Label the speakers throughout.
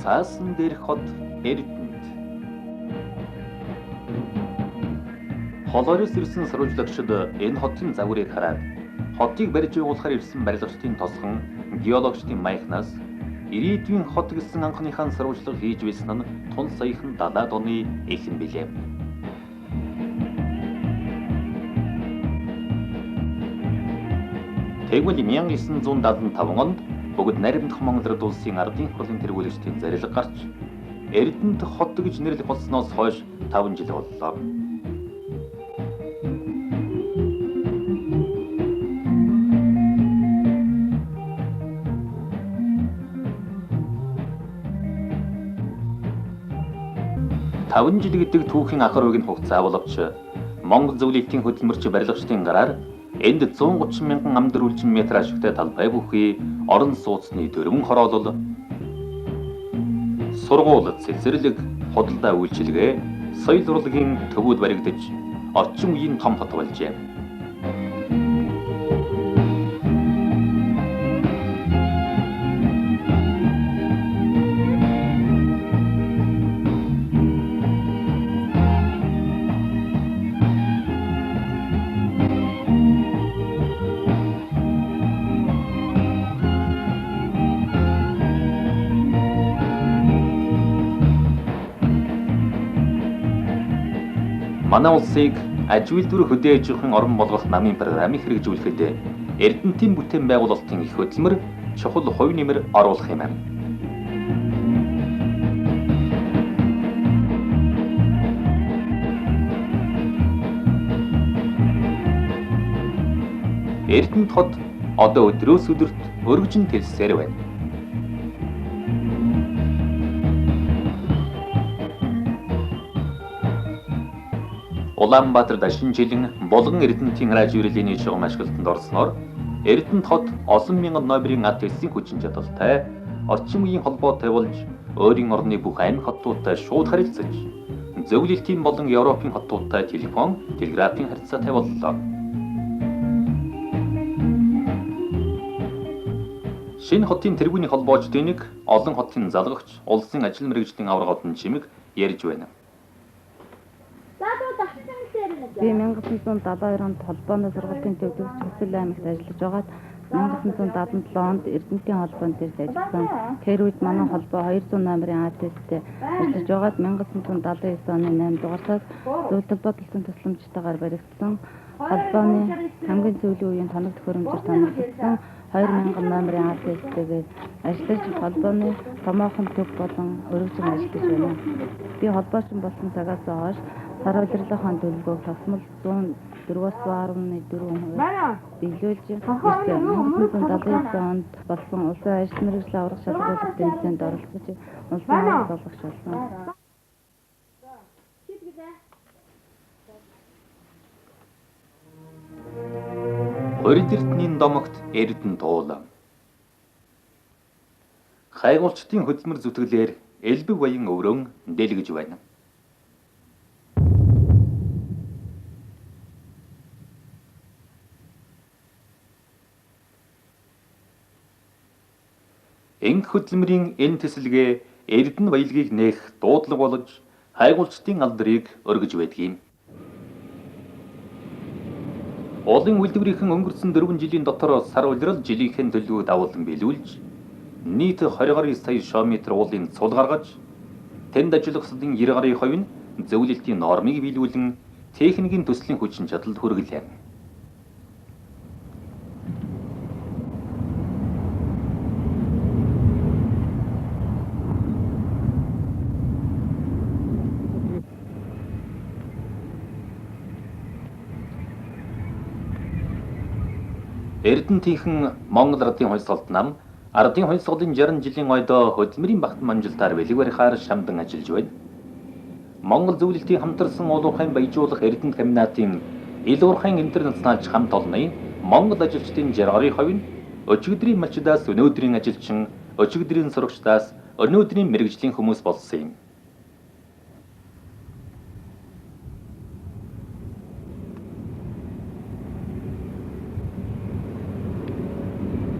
Speaker 1: Цаасан дээрх хот Эрдэнэт. Холоороос ирсэн сурвалжлагчид энэ хотын загварыг хараад хотыг барьж явуулахаар ирсэн барилгачдын тосгон геологчдын маягнаас ирээдүйн хот гэсэн анхныхаа сурвалжлага хийж байсан нь тун саяхан 70-аад оны эхэн билээ. Тэгвэл 1975 онд бүгд наримдах Монгол Ард улсын ардын хурлын тэргүүлэгчдийн зарилга гарч Эрдэнэт хот гэж нэрлэх болсноос хойш 5 жил боллоо. Таван жил гэдэг түүхийн ахар үеийн хугацаа боловч Монгол зөвлөлтийн хөдөлмөрч барилгачдын гараар энд 130 мянган амдар үлжин метр ашигтай талбай бүхий орон сууцны дөрвөн хороолол, сургууль, цэцэрлэг, худалдаа үйлчилгээ, соёл урлагийн төвүүд баригдаж орчин үеийн том хот болжээ. Манай улсыг аж үйлдвэр хөдөө аж ахуйн орн болгох намын програмыг хэрэгжүүлэхэд Эрдэнэтийн бүтээн байгуулалтын их хөдөлмөр чухал хувь нэмэр оруулах юм. Эрдэнэт хот одоо өдрөөс өдөрт өргөжин тэлсээр байна. Улаанбаатар дашин жилэн Булган Эрдэнэтийн рааж үрэлийн шугам ашиглалтанд орсноор Эрдэнэт хот олон мянган номерын ад хэлсийн хүчин чадалтай орчин үеийн холбоотой болж өөрийн орны бүх амь хотуудтай шууд харилцаж зөвлөлтийн болон Европын хотуудтай телефон, телеграфын харилцаатай боллоо. Шинэ хотын тэргүүний холбоочдын нэг олон хотын залгагч улсын ажил мэргэжлийн аварга одон чимэг ярьж байна.
Speaker 2: Би 1972 онд холбооны сургуулийн төвлөрөгч Хүсэл аймагт ажиллаж байгаад 1977 онд Эрдэнэтийн холбоонд ирж ажилласан. Тэр үед манай холбоо 200 номерын АТС-тэй ажиллаж байгаад 1979 оны 8 дугаар сард зөвлөлт бодлогын тусламжтайгаар баригдсан. Холбооны хамгийн сүүлийн үеийн тоног төхөөрөмжөөр томилогдсон 2000 номерын АТС-тэйгээр ажиллаж холбооны томоохон төв болон өргөжин ажиллаж байна. Би холбоочин болсон цагаас хойш сар удирдлагын төлөвлөгөөг тасмал 104.4% биелүүлж 1979 онд болсон улсын ажил мэргэжлийн аварга шалгуулах тэмцээнд оролцож улсын аварга болгогч болсон.
Speaker 1: Хорид эрдэнийн домогт Эрдэнэт уул. Хайгуулчдын хөдөлмөр зүтгэлээр элбэг баян өврөн дэлгэж байна. Энх хөдөлмөрийн энэ тэсэлгээ Эрдэнэ баялагийг нээх дуудлага болж хайгуулчдын алдрыг өргөж байдаг юм. Олон үйлдвэрийнхэн өнгөрсөн 4 жилийн дотор сар улирал жилийнхэн төлөвөө давуулан биелүүлж нийт 20 гаруй сая шометр уулын цул гаргаж тэнд ажиллагчдын 90 гаруй хувь нь зөвлөлтийн нормыг биелүүлэн техникийн төслийн хүчин чадалд хүргэлээ. Эрдэнэтийнхэн Монгол Ардын хувьсгалт нам Ардын хувьсгалын 60 жилийн ойдоо хөдөлмөрийн багтан амжилтаар бэлэг барихаар шамдан ажиллаж байна. Монгол зөвлөлтийн хамтарсан уулуурхайн баяжуулах Эрдэнэт комбинатын ил уурхайн интернационалч хамт олонны Монгол ажилчдын 60 гаруй хувь нь өчигдрийн малчдаас өнөөдрийн ажилчин, өчигдрийн сурагчдаас өнөөдрийн мэргэжлийн хүмүүс болсон юм.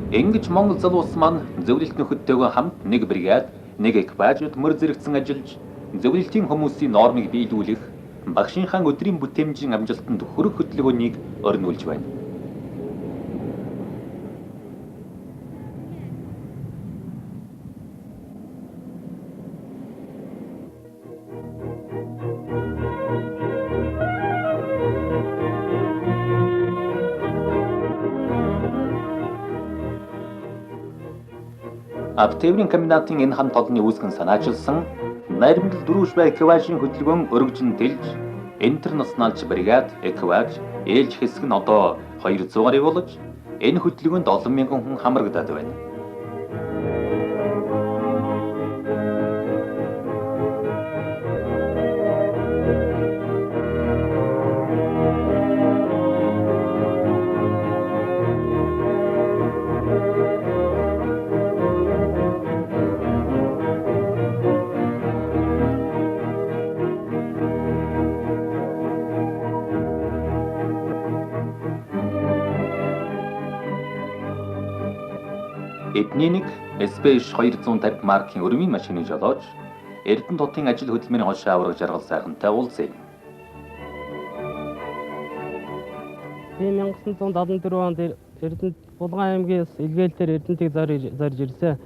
Speaker 1: Ингэж Монгол залуус маань зөвлөлт нөхөдтэйгээ хамт нэг бригад Нэг экипаж төмөр зэрэгцэн ажиллаж зөвлөлтийн хүмүүсийн нормыг биелүүлэх багшийнхаа өдрийн бүтээмжийн амжилтанд хүрэх хөтөлбөрийг орнуулж байна. Автовын комбинатын энэ хамт олонны үүсгэн санаачилсан Наримдал дөрвөшбай экипажийн хөтөлбөрөөн өргөжин тэлж интернационалч бригад экипаж ээлж хэсэг нь одоо 200 гаруй болж энэ хөтөлбөрөнд олон мянган хүн хамрагдаад байна. Эдний нэг SPH 250 маркийн өрмийн машины жолооч Эрдэнэ хотын ажил хөдөлмөрийн хошоо авраг жаргал сайхантай уулзъя.
Speaker 3: Би 1974 онд Эрдэнэт Булган аймгээс илгээлтээр Эрдэнэтийг зарж ирсэн.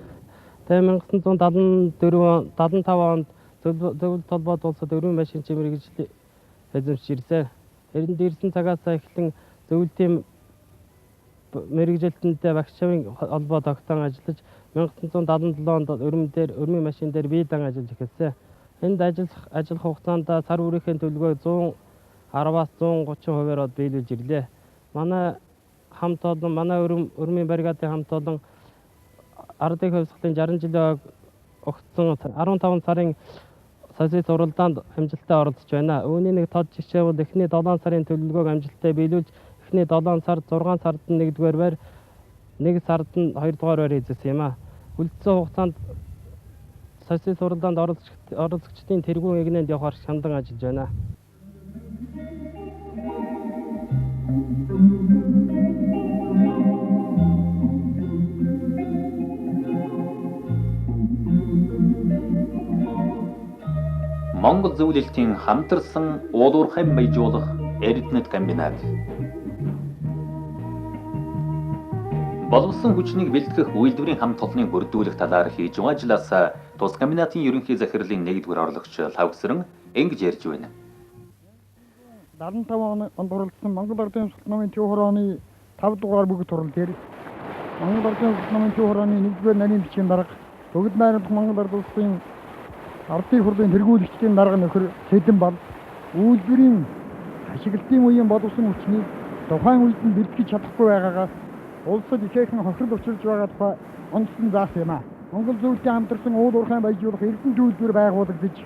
Speaker 3: Тэгээ 1975 онд зөвлөлт холбоот улсад өрмийн машин чимэргэж эзэмшиж ирсэн. Эрдэнэт ирсэн цагаас эхлэн зөвлөлтийн мэргэжилтэнтэй багш чавын холбоо тогтоон ажиллаж 1977 онд өрмийн машин дээр бие дан ажиллаж эхэлсэн. Энд ажиллах хугацаанд сар үрийнхээ төлгөө 110-аас 130%-аар биелүүлж ирлээ. Манай хамт олон өрмийн бригадын хамт олон ардын хувьсгалын 60 жилийн огцсон 15 сарын саяны суралдаанд амжилттай оролцож байна. Үүний нэг тод жишээ бол эхний 7 сарын төлөвлөгөөг амжилттай биелүүлж эхний 7 сард 6 сард нь 1-р байр, 1 сард нь 2-р байр эзэлсэн юм а. Үлдсэн хугацаанд саяны суралдаанд оролцогчдын тэргуун эгнээнд явахаар хандан ажиллаж байна.
Speaker 1: Монгол зөвлөлтийн хамтарсан уулуурхай баяжуулах Эрдэнэт комбинат. Боловсон хүчнийг бэлтгэх үйлдвэрийн хамт олонны бүрдүүлэх талаар хийж байгаа ажлаас тус комбинатын ерөнхий захирлын 1-р орлогч Лавгсран ингэж ярьж байна.
Speaker 4: 75 онд оролцсон Монгол Ардын Улс намын Чөөхөр оны 5 дугаар бүгд турал дээр Монгол Ардын Улс намын Чөөхөр оны 1-р нарийн бичгийн дарга бүгд найрамдах Монгол Ард улсын ардын хурлын тэргүүлэгчдийн дарга нөхөр Сэдэн бол үйлдвэрийн ашиглалтын үеийн боловсон хүчнийг тухайн үед нь бэлтгэж чадахгүй байгаагаас улсад ихээхэн хохирол учирч байгаа тухай онцлон заасан юм а. Монгол зөвлөлтийн хамтарсан уулуурхай баяжуулах Эрдэнэт үйлдвэр байгуулагдаж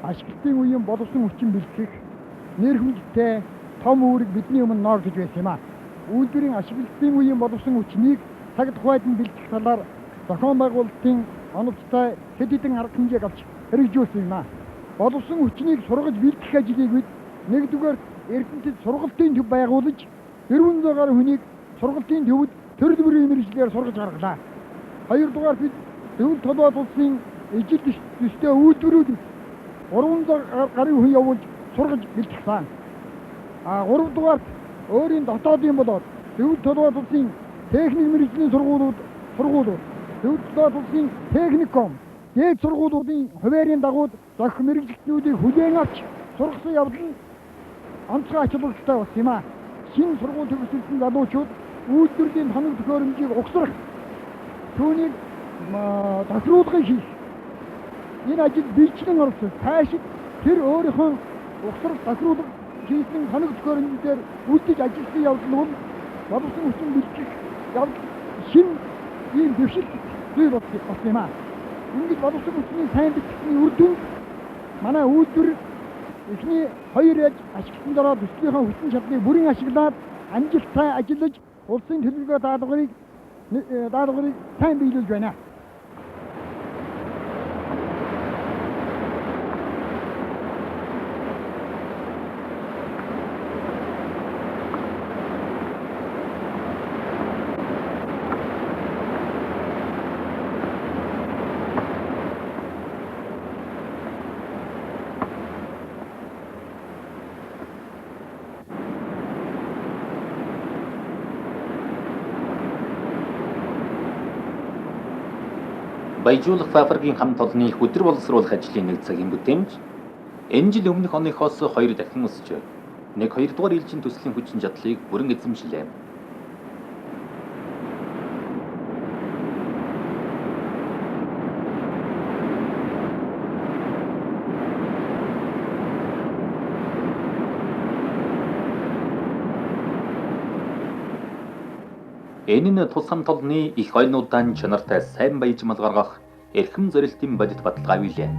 Speaker 4: ашиглалтын үеийн боловсон хүчин бэлтгэх нэр хүндтэй том үүрэг бидний өмнө ноогдож байсан юм а. Үйлдвэрийн ашиглалтын үеийн боловсон хүчнийг цаг тухайд нь бэлтгэх талаар зохион байгуулалтын оновчтой хэд хэдэн арга хэмжээг авч хэрэгжүүлсэн юм а. Боловсон хүчнийг сургаж бэлтгэх ажлыг бид 1-р Эрдэнэтэд сургалтын төв байгуулж 400 гаруй хүнийг сургалтын төвд төрөл бүрийн мэргэжлээр сургаж гаргалаа. 2-р бид зөвлөлт холбоот улсын ижил төстэй үйлдвэрүүд 300 гаруй хүн явуулж сургаж бэлтгэсэн. 3-р өөрийн дотоодын болоод зөвлөлт холбоот улсын техник мэргэжлийн сургуулиуд, зөвлөлт холбоот улсын техникум, дээд сургуулиудын хуваарийн дагуу зохих мэргэжилтнүүдийг хүлээн авч сургасан явдал нь онцгой ач холбогдолтой болсон юм а. Шинэ сургууль төгсөлтсөн залуучууд үйлдвэрлэлийн тоног төхөөрөмжийг угсрах, түүнийг тохируулгын хийх энэ ажил биечлэн оролцсон. Цаашид тэр өөрийнхөө угсрах тохируулга хийсэн тоног төхөөрөмжээр үлдэж ажилласан явдал бол боловсон хүчин бэлтгэх явдал шинэ ийм дэвшил зүйл болсон юм а. Ингэж боловсон хүчний сайн бэлтгэхний үр дүнд манай үйлдвэр эхний 2 яж ашигласан дараа төслийнхөө хүчин чадлыг бүрэн ашиглаад амжилттай ажиллаж улсын төлөвлөгөө даалгаврыг сайн биелүүлж байна.
Speaker 1: Баяжуулах фабрикийн хамт олонны хөдөр боловсруулах ажлын нэг цагийн бүтээмж энэ жил өмнөх оныхоос 2 дахин өсөж 1-2 дугаар ээлжийн төслийн хүчин чадлыг бүрэн эзэмшлээ. Энэ нь тус хамт олонны их ойнуудаа чанартай сайн баяжмал гаргах эрхэм зорилтын бодит баталгаа билээ.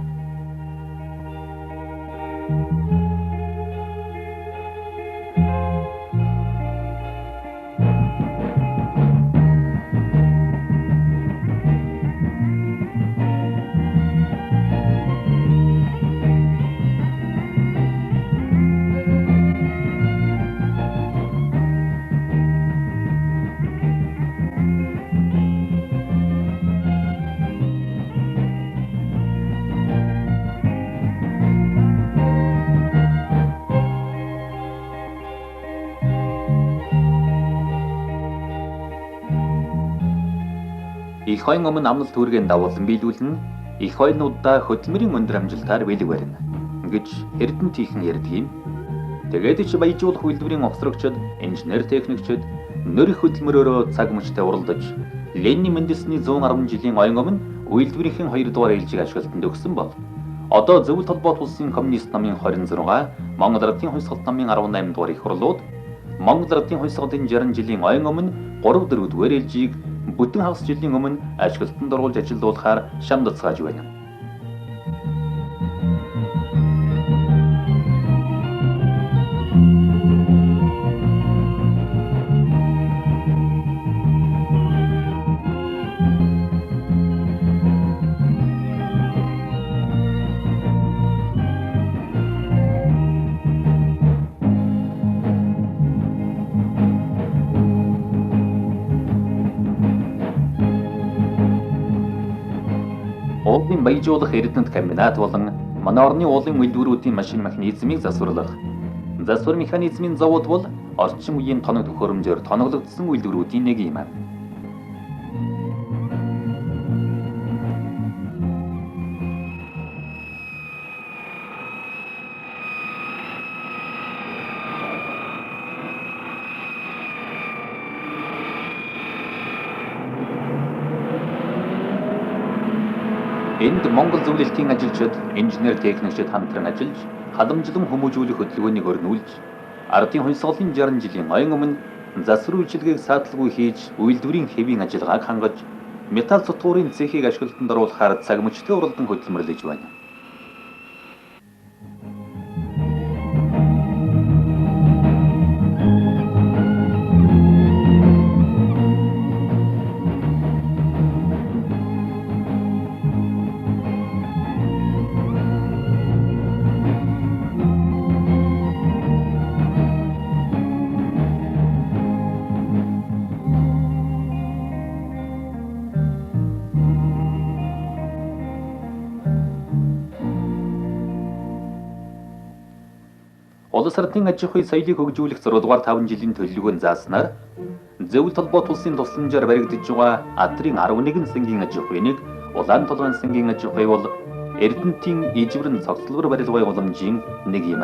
Speaker 1: Их хойн өмнө амлалт үүргийн дагуулan биелүүлнэ. Их хойнуудаа хөдөлмөрийн өндөр амжилтаар бэлэг барина гэж Эрдэнэт хийхэн ярьдаг юм. Тэгээд ч баяжуулах үйлдвэрийн огцрогчид, инженер техникчид нөрөх хөдөлмөрөөрөө цаг мөчтэй уралдаж Ленин Менделсний 110 жилийн ойн өмнө үйлдвэрийн 2 дугаар ээлжийг ашиглалтанд өгсөн бол одоо Зөвлөлт холбоот улсын коммунист намын 26, Монгол Ардын хувьсгалт намын 18 дугаар их хурлууд Монгол Ардын хувьсгалын 60 жилийн ойн өмнө 3-4 дугаар ээлжийг бүтэн хагас жилийн өмнө ашиглалтанд оруулж ажилуулахаар шамдалцгааж байна. Уулын баяжуулах Эрдэнэт комбинат болон манай орны уулын үйлдвэрүүдийн машин механизмыг засварлах. Засвар механизмын завод бол орчин үеийн тоног төхөөрөмжөөр тоноглогдсон үйлдвэрүүдийн нэг юм. Энд Монгол зөвлөлтийн ажилчид, инженер техникчид хамтран ажиллаж, халамжлан хүмүүжүүлэх хөдөлгөөнийг өрнүүлж, ардын хувьсгалын 60 жилийн ойн өмнө засвар үйлчилгээг саатлгүй хийж, үйлдвэрийн хэвийн ажиллагааг хангаж, металл цутгуурын цехийг ашиглалтанд оруулахаар цаг мөчтэй уралдан хөдөлмөрлөж байна. Улс ардын аж ахуй соёлыг хөгжүүлэх 6 дугаар 5 жилийн төлөвлөгөөнд зааснаар Зөвлөлт холбоот улсын тусламжаар баригдаж байгаа Адрын 11 сангийн аж ахуйныг Улаан толгойн сангийн аж ахуй бол Эрдэнэтийн ижвэрэн цогцлбор барилгын уламжийн нэг юм.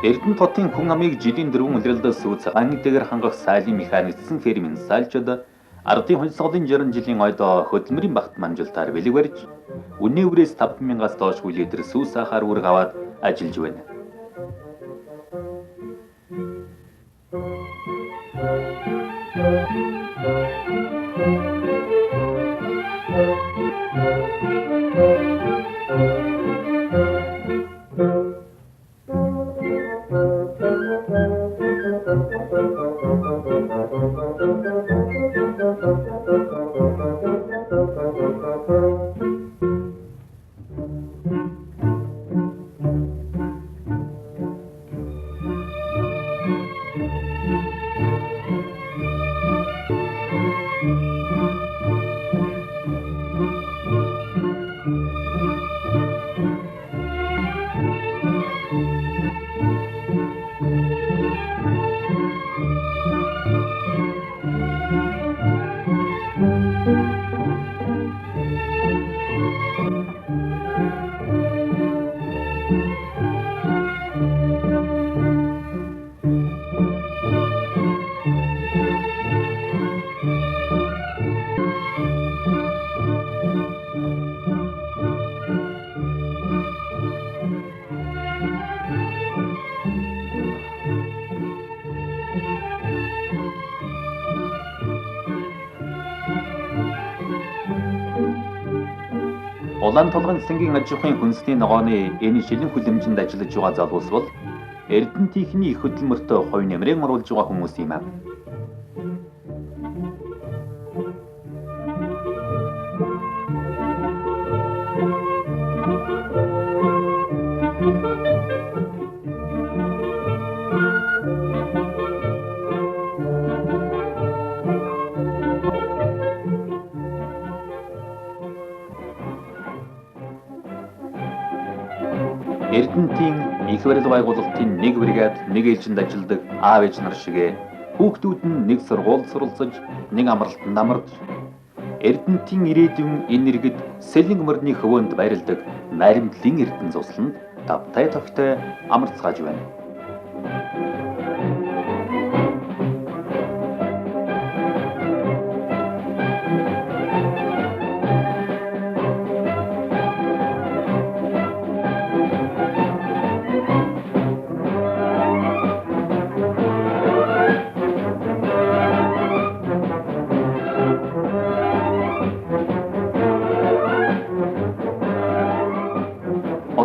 Speaker 1: Эрдэнэт хотын хүн амыг жилийн 4 улиралдаас цагаан дээгэр хангах сайлын механизм фермийн сайлчид ардын хувьсгалын 60 жилийн ойд хөдөлмөрийн багт амжилтаар бэлэг барьж, үнийн үрээс 5,000-аас доош литр сүү сахар үүрэг аваад ажиллаж байна. Улаан толгойн цэнгийн аж ахуйн хүнсний ногооны энэ шилэн хүлэмжинд ажиллаж байгаа залуус бол Эрдэнэтийнхний их хөдөлмөртөө хувь нэмрээ оруулж байгаа хүмүүс юм аа. Эрдэнэтийн их барил байгуулалтын нэг бригад нэг ээлжинд ажилладаг аав ээж нар шигээ хүүхдүүд нь нэг сургууль суралцаж, нэг амралтанд амарч Эрдэнэтийн ирээдүйн энэ иргэд сэлэн мөрний хөвөөнд байрладаг наримтлын эрдэнэ цусланд давтай тогтой амарцгааж байна.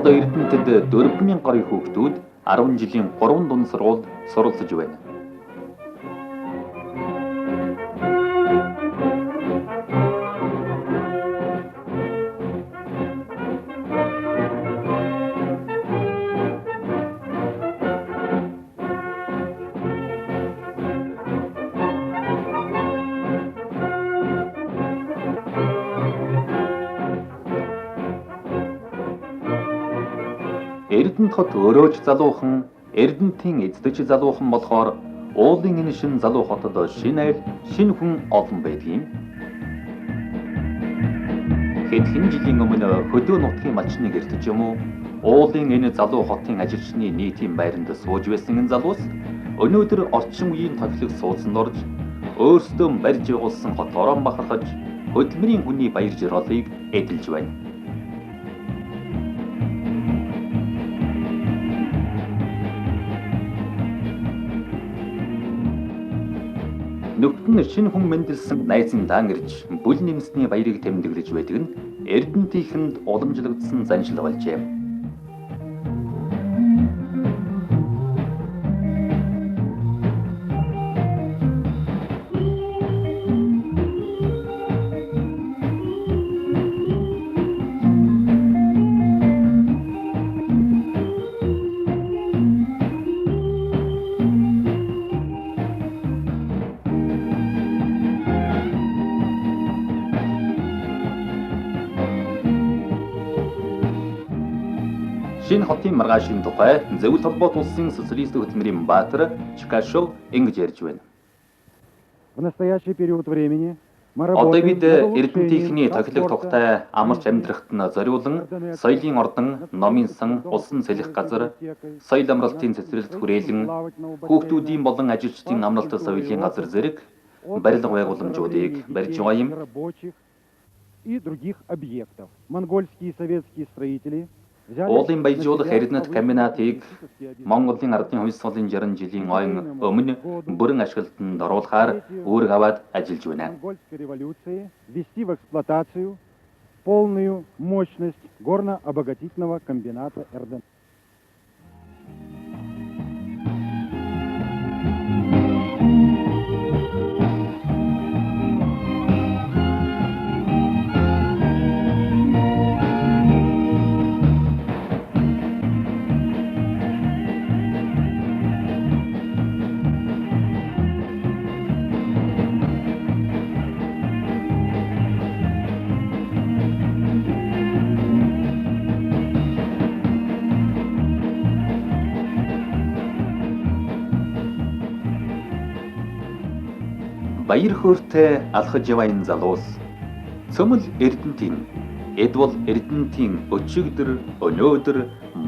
Speaker 1: Одоо Эрдэнэтэд 4,000 гаруй хүүхдүүд 10 жилийн 3 дунд сургуульд суралцж байна. Эрдэнэт хот өрөөж залуухан, Эрдэнэтийн эздэч залуухан болохоор уулын энэ шин залуу хотод шинэ айл, шинэ хүн олон байдгийн. Хэдхэн жилийн өмнө хөдөө нутгийн малчны гэрт ч юм уу, уулын энэ залуу хотын ажилчны нийтийн байранд сууж байсан энэ залуус өнөөдөр орчин үеийн тохилог сууцанд орж, өөрсдөө барьж явуулсан хотоороо бахархаж, хөдөлмөрийн хүний баяр жаргалыг эдэлж байна. Нөхд нь шинэ хүн мэндэлсэн найзан ирж бүл нэмсний баярыг тэмдэглэж байдаг нь Эрдэнэтийнхэнд уламжлагдсан заншил болжээ. Шинэ хотын маргаашийн тухай Зөвлөлт холбоот улсын социалист хөтөлмөрийн баатар Чикашов ингэж ярьж байна.
Speaker 5: В настоящий период времени
Speaker 1: Одоо бид Эрдэнэтийнхний тохилог тухтай амарч амьдрахад нь зориулан соёлын ордон, номын сан, улсын сэлэх газар, соёл амралтын цэцэрлэгт хүрээлэн хүүхдүүдийн болон ажилчдын амралт соёлын газар зэрэг барилга байгууламжуудыг барьж байгаа юм.
Speaker 5: и других объектов. Монгольские и советские строители
Speaker 1: Уулын баяжуулах Эрдэнэт комбинатыг Монголын ардын хувьс солын 60 жилийн ойн өмнө бүрэн ашиглалтанд оруулахаар үүрэг аваад ажиллаж байна.
Speaker 5: Монгольской революции ввести в эксплуатацию полную мощность горно-обогатительного комбината Эрдэнэт.
Speaker 1: Баяр хөөртэй алхаж яваа энэ залуус цөмөл Эрдэнтийн Эдвол Эрдэнтийн өчигдөр өнөөдөр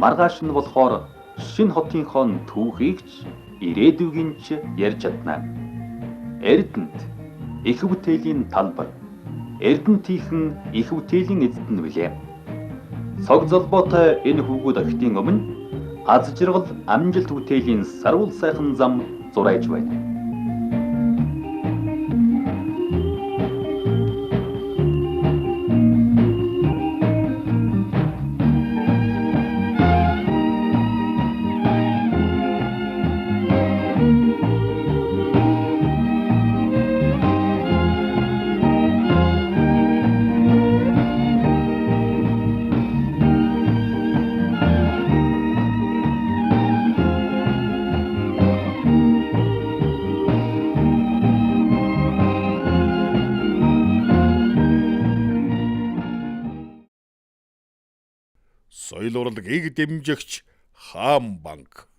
Speaker 1: маргааш нь болохоор шинэ хотынхон түүхийг ч ирээдүйгийн ч ярьж чадна. Эрдэнэт их бүтээлийн талбар. Эрдэнэтийн их бүтээлийн эзэд нь билээ. Цог золбоотой энэ хүүгүүд огтын өмнө аз жаргал амжилт бүтээлийн сарвал сайхан зам зурайж байна.
Speaker 6: Соёл урлагийг дэмжигч Хаан банк.